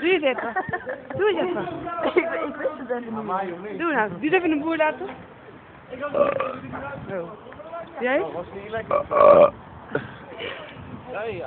Doe je het even. Doe het even. Ik wist het even niet. Doe nou. Doe het even een boer laten. Oh. Jij? Was niet lekker? Nee,